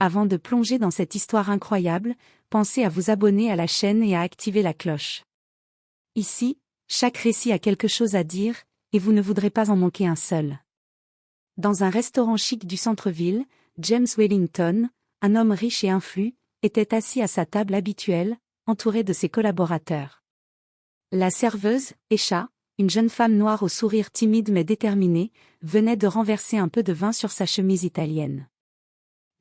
Avant de plonger dans cette histoire incroyable, pensez à vous abonner à la chaîne et à activer la cloche. Ici, chaque récit a quelque chose à dire, et vous ne voudrez pas en manquer un seul. Dans un restaurant chic du centre-ville, James Wellington, un homme riche et influent, était assis à sa table habituelle, entouré de ses collaborateurs. La serveuse, Esha, une jeune femme noire au sourire timide mais déterminé, venait de renverser un peu de vin sur sa chemise italienne.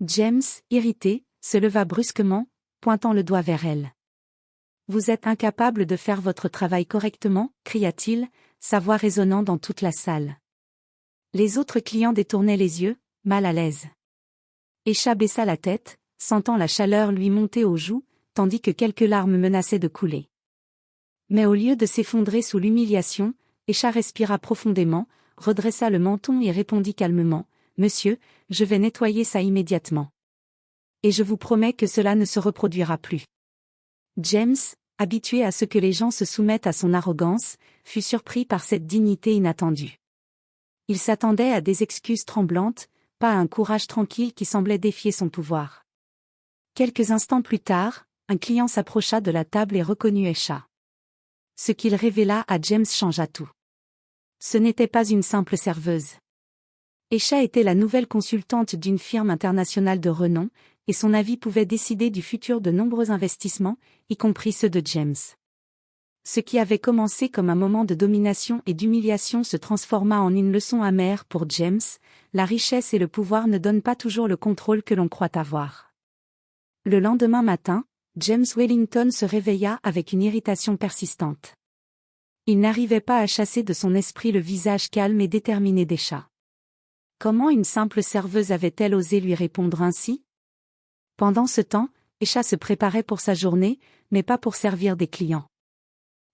James, irrité, se leva brusquement, pointant le doigt vers elle. « Vous êtes incapable de faire votre travail correctement » cria-t-il, sa voix résonnant dans toute la salle. Les autres clients détournaient les yeux, mal à l'aise. Esha baissa la tête, sentant la chaleur lui monter aux joues, tandis que quelques larmes menaçaient de couler. Mais au lieu de s'effondrer sous l'humiliation, Esha respira profondément, redressa le menton et répondit calmement, « Monsieur, je vais nettoyer ça immédiatement. Et je vous promets que cela ne se reproduira plus. » James, habitué à ce que les gens se soumettent à son arrogance, fut surpris par cette dignité inattendue. Il s'attendait à des excuses tremblantes, pas à un courage tranquille qui semblait défier son pouvoir. Quelques instants plus tard, un client s'approcha de la table et reconnut Esha. Ce qu'il révéla à James changea tout. Ce n'était pas une simple serveuse. Esha était la nouvelle consultante d'une firme internationale de renom, et son avis pouvait décider du futur de nombreux investissements, y compris ceux de James. Ce qui avait commencé comme un moment de domination et d'humiliation se transforma en une leçon amère pour James. La richesse et le pouvoir ne donnent pas toujours le contrôle que l'on croit avoir. Le lendemain matin, James Wellington se réveilla avec une irritation persistante. Il n'arrivait pas à chasser de son esprit le visage calme et déterminé d'Esha. Comment une simple serveuse avait-elle osé lui répondre ainsi? Pendant ce temps, Esha se préparait pour sa journée, mais pas pour servir des clients.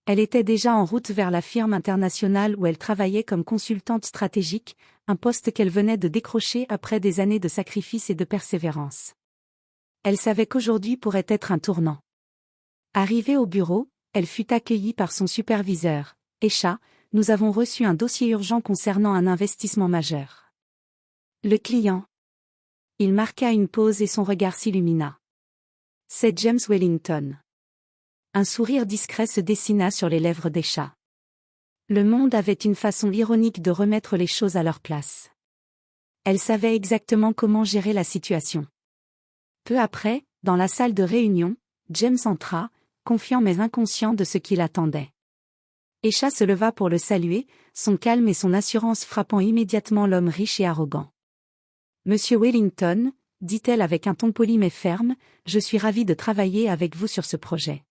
Elle était déjà en route vers la firme internationale où elle travaillait comme consultante stratégique, un poste qu'elle venait de décrocher après des années de sacrifice et de persévérance. Elle savait qu'aujourd'hui pourrait être un tournant. Arrivée au bureau, elle fut accueillie par son superviseur. « Esha, nous avons reçu un dossier urgent concernant un investissement majeur. » Le client. Il marqua une pause et son regard s'illumina. C'est James Wellington. Un sourire discret se dessina sur les lèvres d'Esha. Le monde avait une façon ironique de remettre les choses à leur place. Elle savait exactement comment gérer la situation. Peu après, dans la salle de réunion, James entra, confiant mais inconscient de ce qui l'attendait. Esha se leva pour le saluer, son calme et son assurance frappant immédiatement l'homme riche et arrogant. « Monsieur Wellington, » dit-elle avec un ton poli mais ferme, « je suis ravie de travailler avec vous sur ce projet. »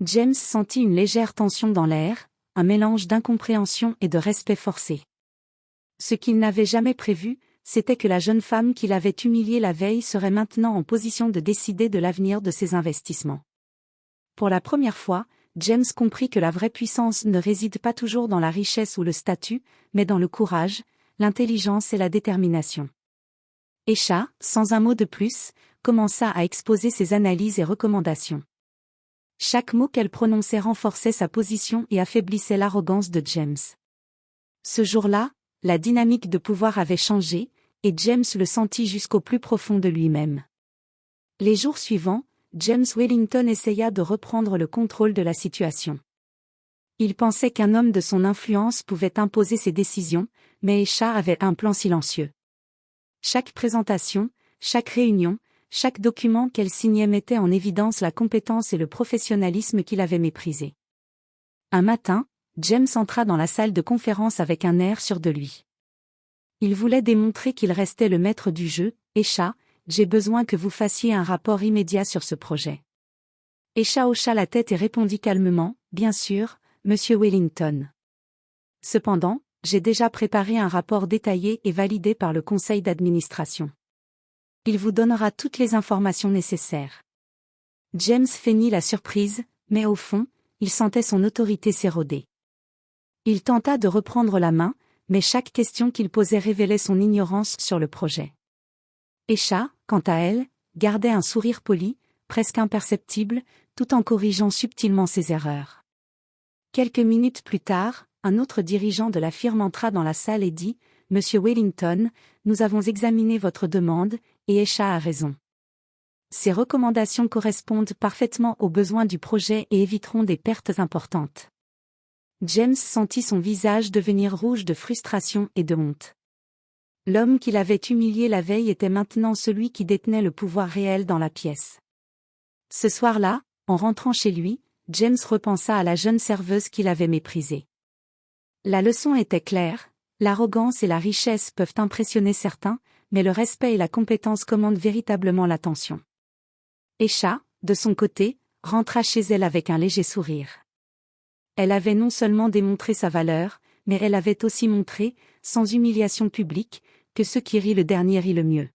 James sentit une légère tension dans l'air, un mélange d'incompréhension et de respect forcé. Ce qu'il n'avait jamais prévu, c'était que la jeune femme qui l'avait humilié la veille serait maintenant en position de décider de l'avenir de ses investissements. Pour la première fois, James comprit que la vraie puissance ne réside pas toujours dans la richesse ou le statut, mais dans le courage, l'intelligence et la détermination. Esha, sans un mot de plus, commença à exposer ses analyses et recommandations. Chaque mot qu'elle prononçait renforçait sa position et affaiblissait l'arrogance de James. Ce jour-là, la dynamique de pouvoir avait changé, et James le sentit jusqu'au plus profond de lui-même. Les jours suivants, James Wellington essaya de reprendre le contrôle de la situation. Il pensait qu'un homme de son influence pouvait imposer ses décisions, mais Esha avait un plan silencieux. Chaque présentation, chaque réunion, chaque document qu'elle signait mettait en évidence la compétence et le professionnalisme qu'il avait méprisés. Un matin, James entra dans la salle de conférence avec un air sûr de lui. Il voulait démontrer qu'il restait le maître du jeu. « Esha, j'ai besoin que vous fassiez un rapport immédiat sur ce projet. » Esha hocha la tête et répondit calmement, « Bien sûr, monsieur Wellington. Cependant, j'ai déjà préparé un rapport détaillé et validé par le conseil d'administration. Il vous donnera toutes les informations nécessaires. » James feignit la surprise, mais au fond, il sentait son autorité s'éroder. Il tenta de reprendre la main, mais chaque question qu'il posait révélait son ignorance sur le projet. Esha, quant à elle, gardait un sourire poli, presque imperceptible, tout en corrigeant subtilement ses erreurs. Quelques minutes plus tard, un autre dirigeant de la firme entra dans la salle et dit « Monsieur Wellington, nous avons examiné votre demande, et Esha a raison. Ces recommandations correspondent parfaitement aux besoins du projet et éviteront des pertes importantes. James sentit son visage devenir rouge de frustration et de honte. L'homme qu'il avait humilié la veille était maintenant celui qui détenait le pouvoir réel dans la pièce. Ce soir-là, en rentrant chez lui, James repensa à la jeune serveuse qu'il avait méprisée. La leçon était claire, l'arrogance et la richesse peuvent impressionner certains, mais le respect et la compétence commandent véritablement l'attention. Esha, de son côté, rentra chez elle avec un léger sourire. Elle avait non seulement démontré sa valeur, mais elle avait aussi montré, sans humiliation publique, que ce qui rit le dernier rit le mieux.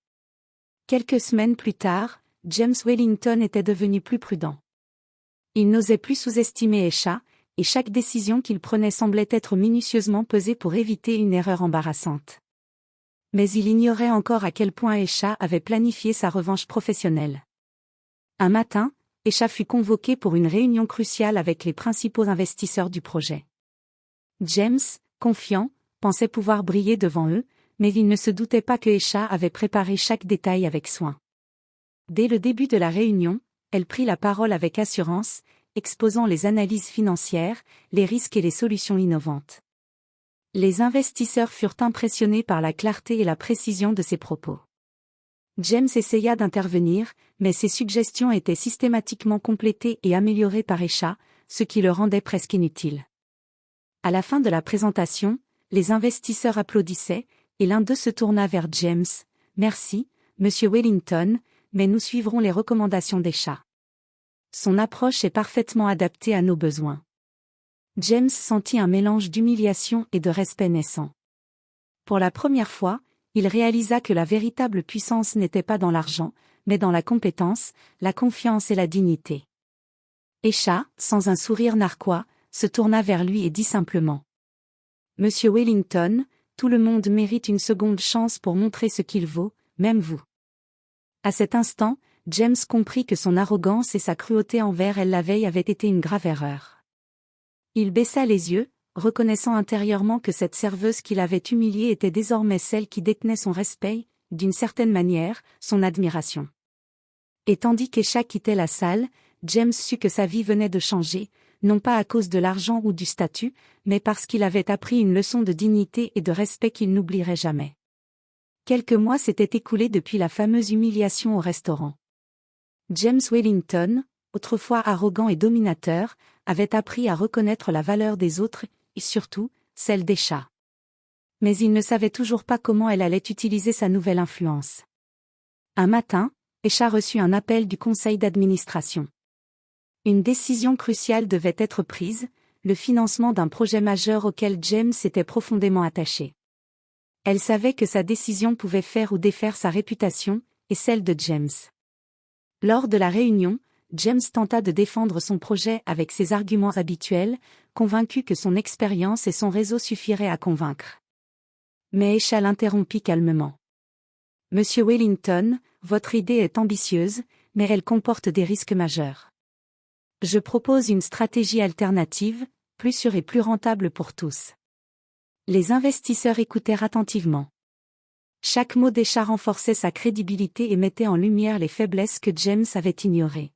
Quelques semaines plus tard, James Wellington était devenu plus prudent. Il n'osait plus sous-estimer Esha, et chaque décision qu'il prenait semblait être minutieusement pesée pour éviter une erreur embarrassante. Mais il ignorait encore à quel point Esha avait planifié sa revanche professionnelle. Un matin, Esha fut convoqué pour une réunion cruciale avec les principaux investisseurs du projet. James, confiant, pensait pouvoir briller devant eux, mais il ne se doutait pas que Esha avait préparé chaque détail avec soin. Dès le début de la réunion, elle prit la parole avec assurance, exposant les analyses financières, les risques et les solutions innovantes. Les investisseurs furent impressionnés par la clarté et la précision de ses propos. James essaya d'intervenir, mais ses suggestions étaient systématiquement complétées et améliorées par Esha, ce qui le rendait presque inutile. À la fin de la présentation, les investisseurs applaudissaient, et l'un d'eux se tourna vers James. « Merci, Monsieur Wellington, mais nous suivrons les recommandations d'Esha. Son approche est parfaitement adaptée à nos besoins. » James sentit un mélange d'humiliation et de respect naissant. Pour la première fois, il réalisa que la véritable puissance n'était pas dans l'argent, mais dans la compétence, la confiance et la dignité. Esha, sans un sourire narquois, se tourna vers lui et dit simplement : « Monsieur Wellington, tout le monde mérite une seconde chance pour montrer ce qu'il vaut, même vous. » À cet instant, James comprit que son arrogance et sa cruauté envers elle la veille avaient été une grave erreur. Il baissa les yeux, reconnaissant intérieurement que cette serveuse qu'il avait humiliée était désormais celle qui détenait son respect, d'une certaine manière, son admiration. Et tandis qu'Esha quittait la salle, James sut que sa vie venait de changer, non pas à cause de l'argent ou du statut, mais parce qu'il avait appris une leçon de dignité et de respect qu'il n'oublierait jamais. Quelques mois s'étaient écoulés depuis la fameuse humiliation au restaurant. James Wellington, autrefois arrogant et dominateur, avait appris à reconnaître la valeur des autres, et surtout, celle d'Esha. Mais il ne savait toujours pas comment elle allait utiliser sa nouvelle influence. Un matin, Esha reçut un appel du conseil d'administration. Une décision cruciale devait être prise, le financement d'un projet majeur auquel James était profondément attaché. Elle savait que sa décision pouvait faire ou défaire sa réputation, et celle de James. Lors de la réunion, James tenta de défendre son projet avec ses arguments habituels, convaincu que son expérience et son réseau suffiraient à convaincre. Mais Esha l'interrompit calmement. « Monsieur Wellington, votre idée est ambitieuse, mais elle comporte des risques majeurs. Je propose une stratégie alternative, plus sûre et plus rentable pour tous. » Les investisseurs écoutèrent attentivement. Chaque mot d'Esha renforçait sa crédibilité et mettait en lumière les faiblesses que James avait ignorées.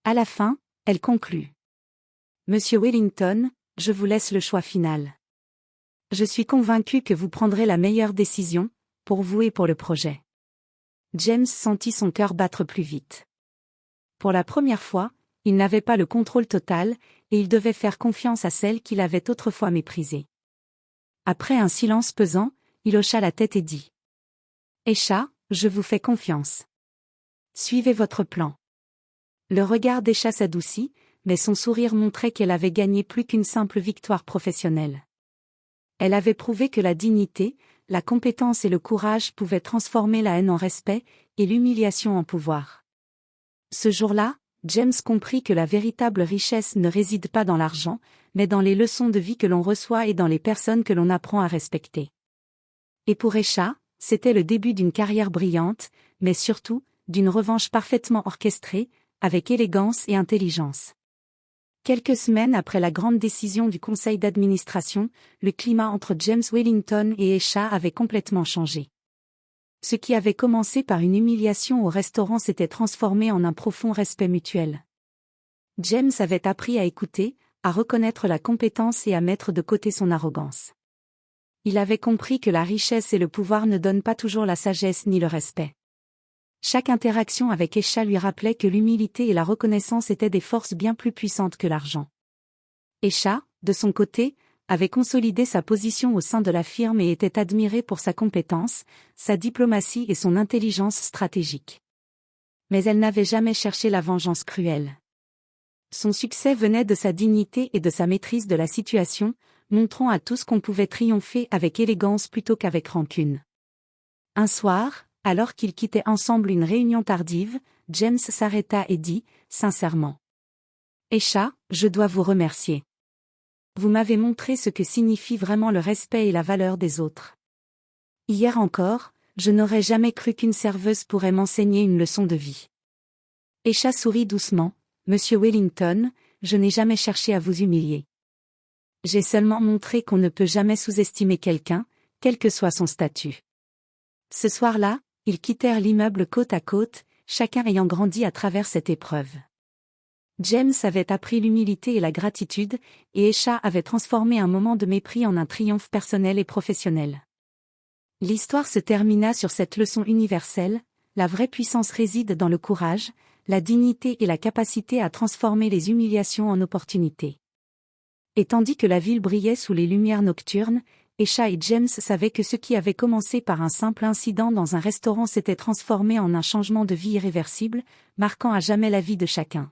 À la fin, elle conclut. « Monsieur Wellington, je vous laisse le choix final. Je suis convaincu que vous prendrez la meilleure décision, pour vous et pour le projet. » James sentit son cœur battre plus vite. Pour la première fois, il n'avait pas le contrôle total, et il devait faire confiance à celle qu'il avait autrefois méprisée. Après un silence pesant, il hocha la tête et dit : « Esha, je vous fais confiance. Suivez votre plan. » Le regard d'Esha s'adoucit, mais son sourire montrait qu'elle avait gagné plus qu'une simple victoire professionnelle. Elle avait prouvé que la dignité, la compétence et le courage pouvaient transformer la haine en respect et l'humiliation en pouvoir. Ce jour-là, James comprit que la véritable richesse ne réside pas dans l'argent, mais dans les leçons de vie que l'on reçoit et dans les personnes que l'on apprend à respecter. Et pour Esha, c'était le début d'une carrière brillante, mais surtout, d'une revanche parfaitement orchestrée, avec élégance et intelligence. Quelques semaines après la grande décision du conseil d'administration, le climat entre James Wellington et Esha avait complètement changé. Ce qui avait commencé par une humiliation au restaurant s'était transformé en un profond respect mutuel. James avait appris à écouter, à reconnaître la compétence et à mettre de côté son arrogance. Il avait compris que la richesse et le pouvoir ne donnent pas toujours la sagesse ni le respect. Chaque interaction avec Esha lui rappelait que l'humilité et la reconnaissance étaient des forces bien plus puissantes que l'argent. Esha, de son côté, avait consolidé sa position au sein de la firme et était admiré pour sa compétence, sa diplomatie et son intelligence stratégique. Mais elle n'avait jamais cherché la vengeance cruelle. Son succès venait de sa dignité et de sa maîtrise de la situation, montrant à tous qu'on pouvait triompher avec élégance plutôt qu'avec rancune. Un soir, alors qu'ils quittaient ensemble une réunion tardive, James s'arrêta et dit, sincèrement. Esha, je dois vous remercier. Vous m'avez montré ce que signifie vraiment le respect et la valeur des autres. Hier encore, je n'aurais jamais cru qu'une serveuse pourrait m'enseigner une leçon de vie. Esha sourit doucement, Monsieur Wellington, je n'ai jamais cherché à vous humilier. J'ai seulement montré qu'on ne peut jamais sous-estimer quelqu'un, quel que soit son statut. Ce soir-là, ils quittèrent l'immeuble côte à côte, chacun ayant grandi à travers cette épreuve. James avait appris l'humilité et la gratitude, et Esha avait transformé un moment de mépris en un triomphe personnel et professionnel. L'histoire se termina sur cette leçon universelle, la vraie puissance réside dans le courage, la dignité et la capacité à transformer les humiliations en opportunités. Et tandis que la ville brillait sous les lumières nocturnes, Esha et James savaient que ce qui avait commencé par un simple incident dans un restaurant s'était transformé en un changement de vie irréversible, marquant à jamais la vie de chacun.